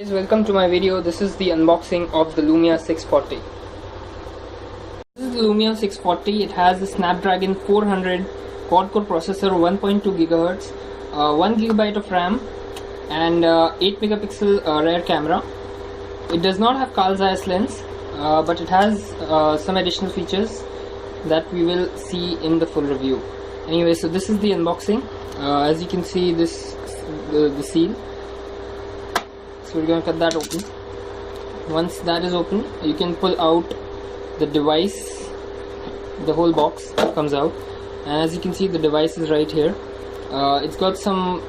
Guys, welcome to my video. This is the unboxing of the Lumia 640. This is the Lumia 640. It has a Snapdragon 400 quad-core processor, 1.2 GHz, 1 GB of RAM, and 8 megapixel rear camera. It does not have Carl Zeiss lens, but it has some additional features that we will see in the full review. Anyway, so this is the unboxing. As you can see, this the seal. So we're going to cut that open. Once that is open, you can pull out the device. The whole box comes out, and as you can see, the device is right here. It's got some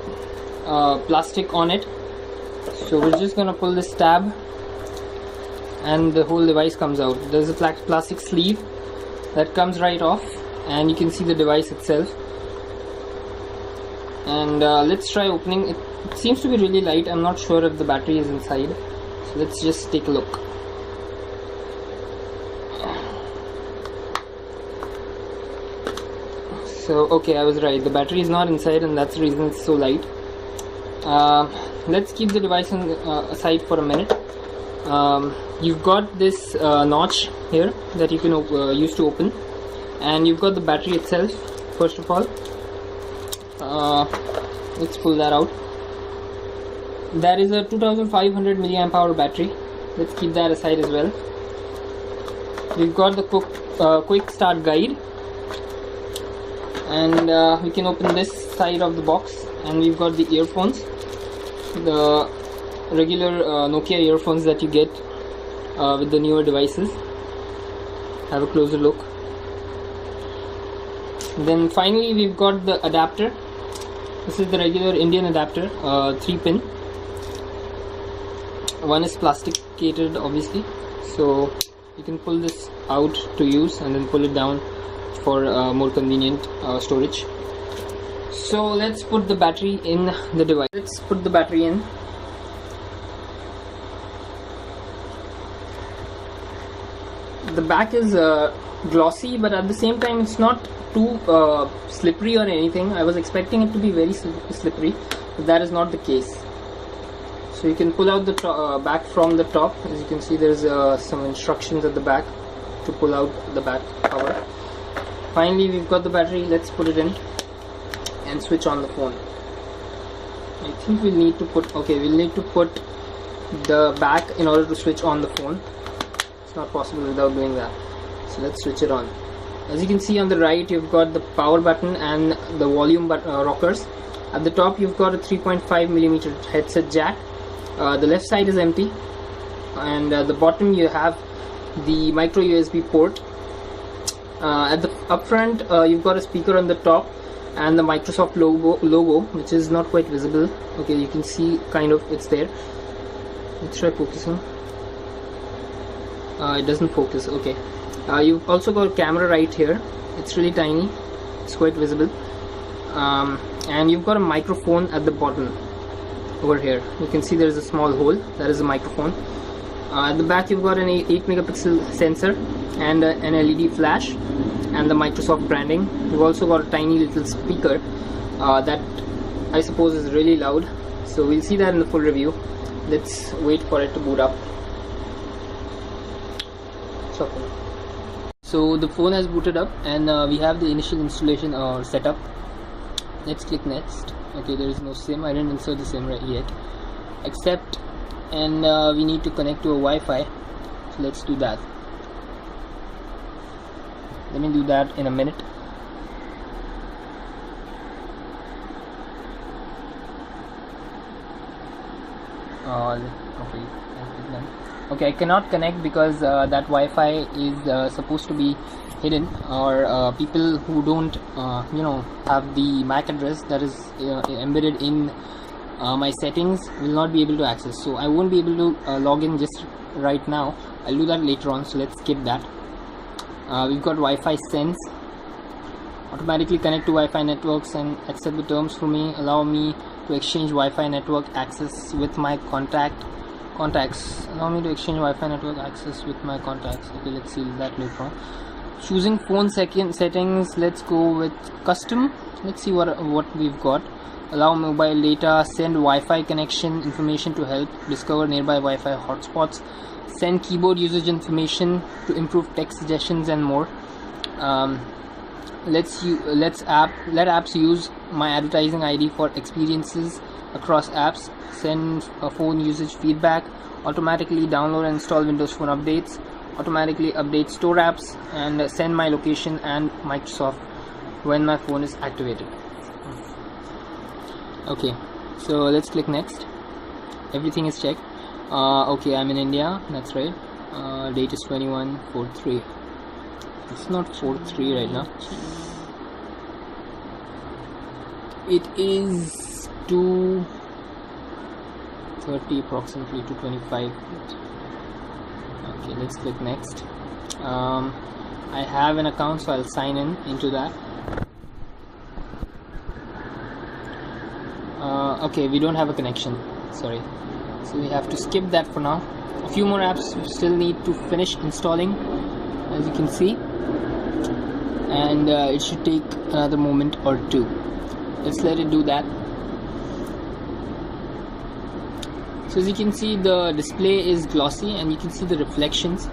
plastic on it, so we're just going to pull this tab and the whole device comes out. There's a plastic sleeve that comes right off, and you can see the device itself. And let's try opening it. It seems to be really light. I'm not sure if the battery is inside, so let's just take a look. So okay, I was right, the battery is not inside, and that's the reason it's so light. Let's keep the device aside for a minute. You've got this notch here that you can use to open, and you've got the battery itself. First of all, let's pull that out. That is a 2500 milliamp hour battery. Let's keep that aside as well. We've got the quick start guide, and we can open this side of the box, and we've got the earphones, the regular Nokia earphones that you get with the newer devices. Have a closer look. Then finally, we've got the adapter. This is the regular Indian adapter, 3-pin. One is plasticated, obviously, so you can pull this out to use and then pull it down for more convenient storage. So let's put the battery in the device. Let's put the battery in. The back is glossy, but at the same time it's not too slippery or anything. I was expecting it to be very slippery, but that is not the case. So you can pull out the back from the top. As you can see, there's some instructions at the back to pull out the back cover. Finally, we've got the battery. Let's put it in and switch on the phone. I think we'll need to put the back in order to switch on the phone. It's not possible without doing that. So let's switch it on. As you can see on the right, you've got the power button and the volume rockers. At the top, you've got a 3.5mm headset jack. The left side is empty, and at the bottom you have the micro USB port. At the up front, you've got a speaker on the top and the Microsoft logo, which is not quite visible. Okay, you can see kind of it's there. Let's try focusing. It doesn't focus. Okay. You've also got a camera right here. It's really tiny. It's quite visible. And you've got a microphone at the bottom. Over here you can see there is a small hole. That is a microphone. At the back you've got an 8 megapixel sensor and an LED flash and the Microsoft branding. You've also got a tiny little speaker that I suppose is really loud, so we'll see that in the full review. Let's wait for it to boot up. So the phone has booted up, and we have the initial installation or setup. Let's click next. Okay, there is no SIM. I didn't insert the SIM right yet, except, and we need to connect to a Wi-Fi. So let's do that. Let me do that in a minute. Okay, I cannot connect because that Wi-Fi is supposed to be hidden, or people who don't have the MAC address that is embedded in my settings will not be able to access. So I won't be able to log in just right now. I'll do that later on, so let's skip that. We've got Wi-Fi Sense. Automatically connect to Wi-Fi networks and accept the terms for me. Allow me to exchange Wi-Fi network access with my contacts. Allow me to exchange Wi-Fi network access with my contacts. Okay, let's see that later on. Choosing phone settings, let's go with custom. Let's see what we've got. allow mobile data, send Wi-Fi connection information to help discover nearby Wi-Fi hotspots, send keyboard usage information to improve text suggestions and more. Let apps use my advertising ID for experiences across apps, send phone usage feedback, automatically download and install Windows Phone updates, automatically update store apps, and send my location and Microsoft when my phone is activated. Okay, so let's click next. Everything is checked. Okay, I'm in India, that's right. Date is 21/4/3. It's not 4/3 right now. It is 2:30 approximately, 2:25. Okay, let's click next. I have an account, so I'll sign in into that. Okay, we don't have a connection, sorry, so we have to skip that for now. A few more apps we still need to finish installing, as you can see, and it should take another moment or two. Let's let it do that. So as you can see, the display is glossy and you can see the reflections.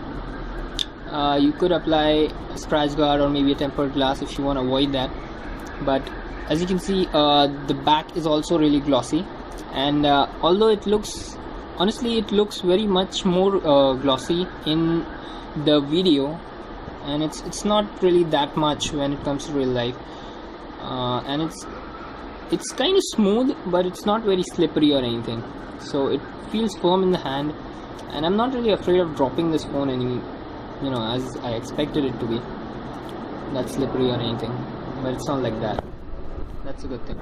You could apply a scratch guard or maybe a tempered glass if you want to avoid that, but as you can see, the back is also really glossy, and although it looks, honestly it looks very much more glossy in the video, and it's not really that much when it comes to real life, and it's kind of smooth, but it's not very slippery or anything, so it feels firm in the hand, and I'm not really afraid of dropping this phone as I expected it to be, that slippery or anything, but it's not like that. That's a good thing.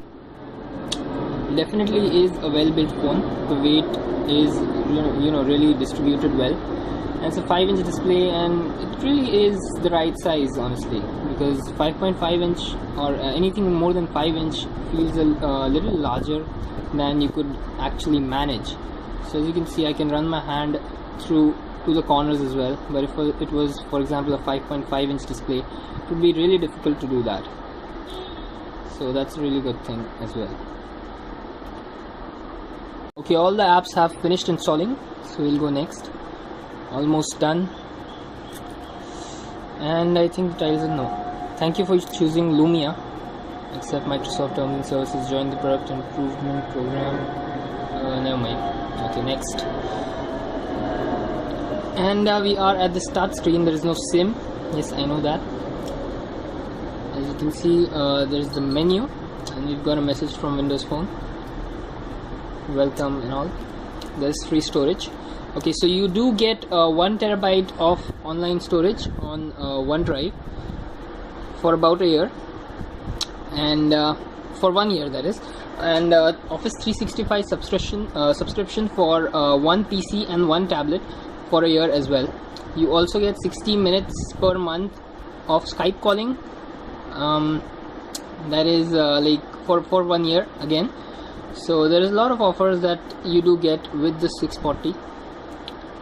Definitely is a well-built phone. The weight is really distributed well, and it's a 5-inch display, and it really is the right size, honestly, because 5.5-inch or anything more than 5-inch feels a little larger than you could actually manage. So as you can see, I can run my hand through to the corners as well, but if it was, for example, a 5.5-inch display, it would be really difficult to do that. So that's a really good thing as well. Okay, all the apps have finished installing, so we'll go next. Almost done, and I think the title is no. Thank you for choosing Lumia. Accept Microsoft terms and services. Join the product improvement program. Never mind. Okay, next. And we are at the start screen. There is no SIM. Yes, I know that. As you can see, there is the menu, and we've got a message from Windows Phone. Welcome and all. There's free storage. Okay, so you do get 1 terabyte of online storage on OneDrive for about a year, and for 1 year, that is, and Office 365 subscription for 1 PC and 1 tablet for a year as well. You also get 60 minutes per month of Skype calling. That is like for 1 year again. So there is a lot of offers that you do get with the 640,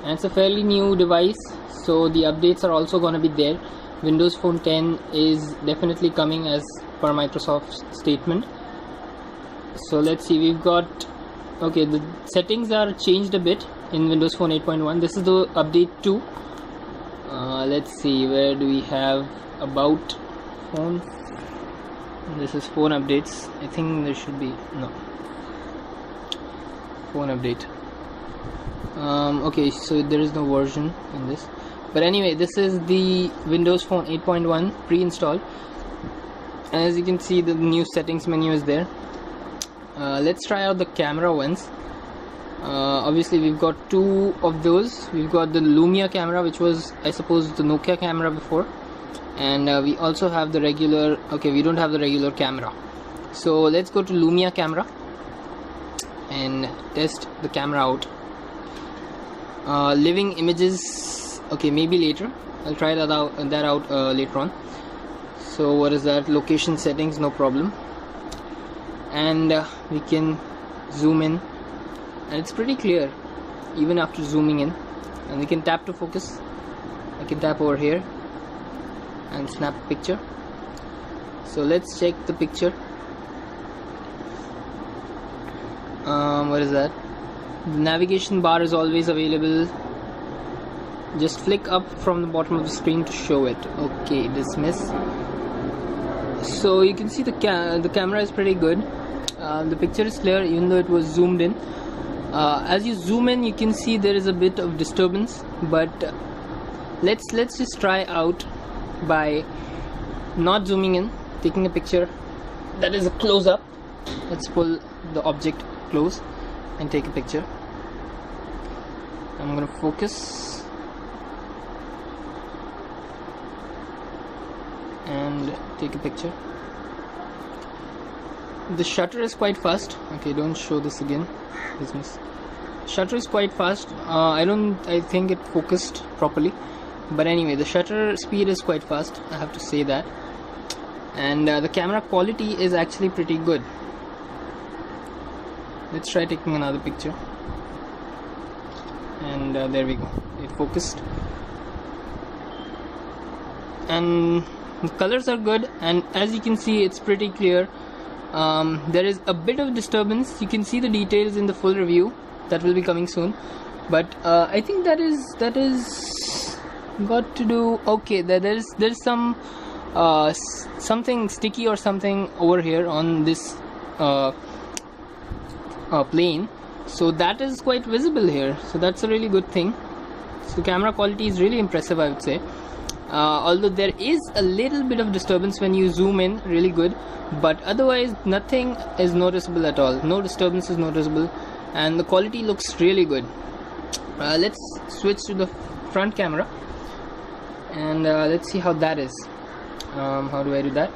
and it's a fairly new device, so the updates are also going to be there. Windows Phone 10 is definitely coming as per Microsoft's statement. So let's see, we've got, okay, the settings are changed a bit in Windows Phone 8.1. This is the update 2. Let's see, where do we have about phone? This is phone updates. I think there should be no phone update. Okay, so there is no version in this, but anyway, this is the Windows Phone 8.1 pre-installed, and as you can see, the new settings menu is there. Let's try out the camera once. Obviously we've got 2 of those. We've got the Lumia camera, which was, I suppose, the Nokia camera before, and we also have the regular, okay, we don't have the regular camera, so let's go to Lumia camera and test the camera out. Living images, okay, maybe later. I'll try that out later on. So what is that? Location settings, no problem, and we can zoom in, and it's pretty clear even after zooming in, and we can tap to focus. I can tap over here and snap a picture. So let's check the picture. What is that? The navigation bar is always available. Just flick up from the bottom of the screen to show it. Okay, dismiss. So you can see the camera is pretty good. The picture is clear even though it was zoomed in. As you zoom in, you can see there is a bit of disturbance, but let's just try out by not zooming in, taking a picture that is a close-up. Let's pull the object close and take a picture. I'm gonna focus and take a picture. The shutter is quite fast. Okay, don't show this again. Business. Shutter is quite fast. I think it focused properly, but anyway, the shutter speed is quite fast, I have to say that. And the camera quality is actually pretty good. Let's try taking another picture. And there we go, it focused. And the colors are good, and as you can see, it's pretty clear. There is a bit of disturbance. You can see the details in the full review that will be coming soon, but I think that is got to do. Okay, there's some something sticky or something over here on this plane, so that is quite visible here, so that's a really good thing. So camera quality is really impressive, I would say. Although there is a little bit of disturbance when you zoom in, really good, but otherwise nothing is noticeable at all. No disturbance is noticeable, and the quality looks really good. Let's switch to the front camera and let's see how that is. How do I do that?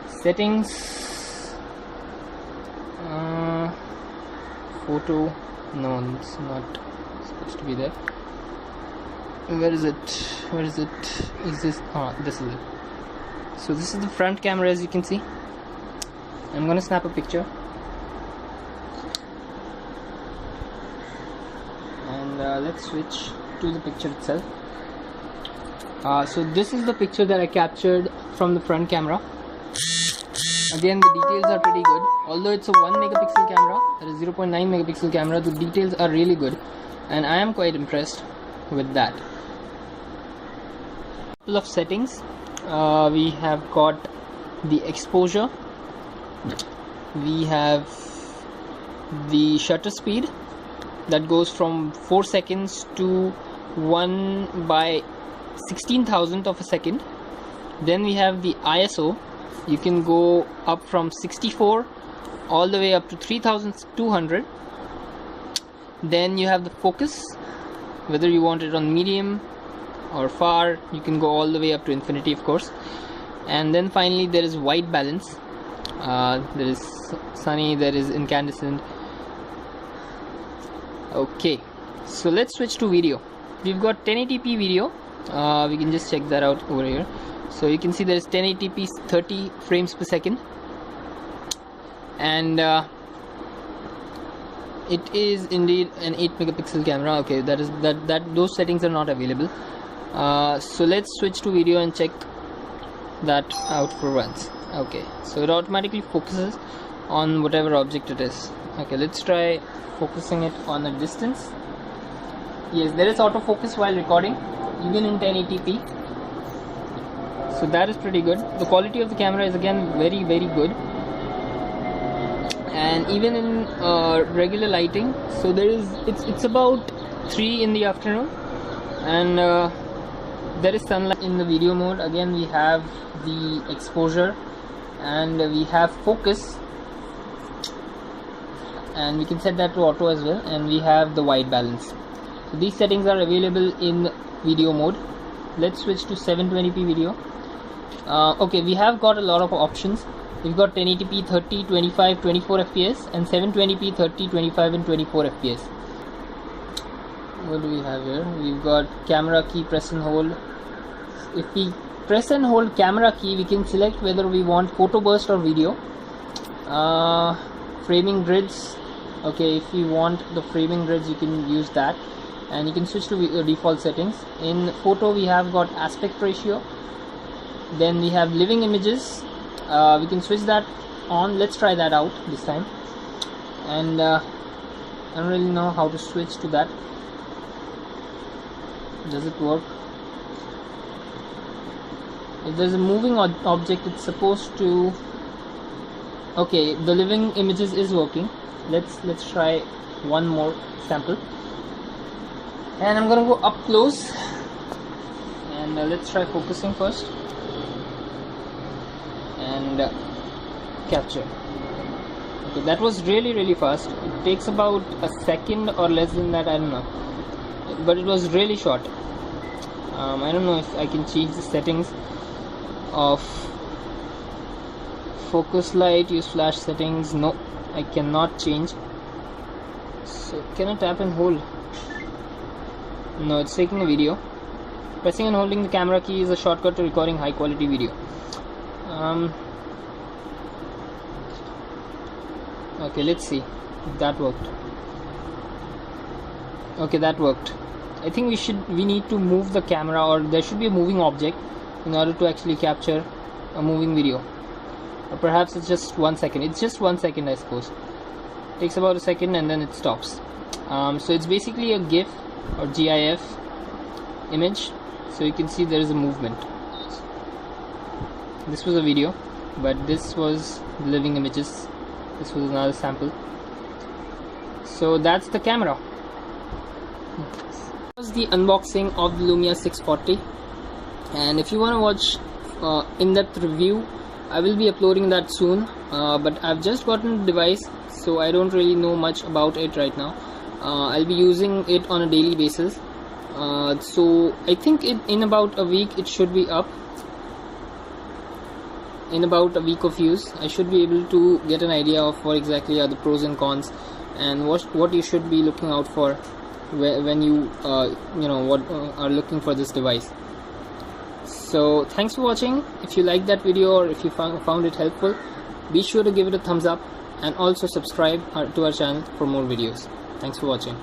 Settings, photo, no, it's not supposed to be there. Where is it? Is this? This is it. So this is the front camera, as you can see. I'm gonna snap a picture, and let's switch to the picture itself. So this is the picture that I captured from the front camera. Again, the details are pretty good. Although it's a 1 megapixel camera, that is 0.9 megapixel camera, the details are really good, and I am quite impressed with that. Couple of settings. We have got the exposure, we have the shutter speed that goes from 4 seconds to 1/16,000 of a second. Then we have the ISO. You can go up from 64 all the way up to 3200. Then you have the focus, whether you want it on medium or far, you can go all the way up to infinity, of course. And then finally there is white balance. There is sunny, there is incandescent. Okay, so let's switch to video. We've got 1080p video. We can just check that out over here. So you can see there is 1080p 30 frames per second, and it is indeed an 8 megapixel camera. Okay, those settings are not available. So let's switch to video and check that out for once. Okay, so it automatically focuses on whatever object it is. Okay, let's try focusing it on a distance. Yes, there is autofocus while recording, even in 1080p. So that is pretty good. The quality of the camera is again very good, and even in regular lighting. So there is, it's about 3 in the afternoon, and there is sunlight in the video mode. Again, we have the exposure, and we have focus, and we can set that to auto as well, and we have the white balance. So these settings are available in video mode. Let's switch to 720p video. Okay, we have got a lot of options. We've got 1080p 30, 25, 24 fps, and 720p 30, 25 and 24 fps. What do we have here? We've got camera key, press and hold. If we press and hold camera key, we can select whether we want photo burst or video. Framing grids. Okay, if you want the framing grids, you can use that, and you can switch to default settings. In photo, we have got aspect ratio. Then we have living images. We can switch that on. Let's try that out this time. and I don't really know how to switch to that. Does it work? If there's a moving object, it's supposed to. Okay, the living images is working. Let's try one more sample, and I'm gonna go up close, and let's try focusing first, and capture. Okay, that was really fast. It takes about a second or less than that, I don't know, but it was really short. I don't know if I can change the settings of focus light, use flash settings. No, I cannot change. So can I tap and hold? No, it's taking a video. Pressing and holding the camera key is a shortcut to recording high quality video. Okay, let's see if that worked. Okay, that worked. I think we need to move the camera, or there should be a moving object in order to actually capture a moving video. Or perhaps it's just 1 second. It's just 1 second, I suppose. It takes about a second and then it stops. So it's basically a GIF or GIF image. So you can see there is a movement. This was a video, but this was the living images. This was another sample. So that's the camera. This was the unboxing of the Lumia 640, and if you want to watch in-depth review, I will be uploading that soon, but I've just gotten the device, so I don't really know much about it right now. I'll be using it on a daily basis, so I think in about a week it should be up. In about a week of use, I should be able to get an idea of what exactly are the pros and cons, and what you should be looking out for when you are looking for this device. So thanks for watching. If you liked that video, or if you found it helpful, be sure to give it a thumbs up, and also subscribe to our channel for more videos. Thanks for watching.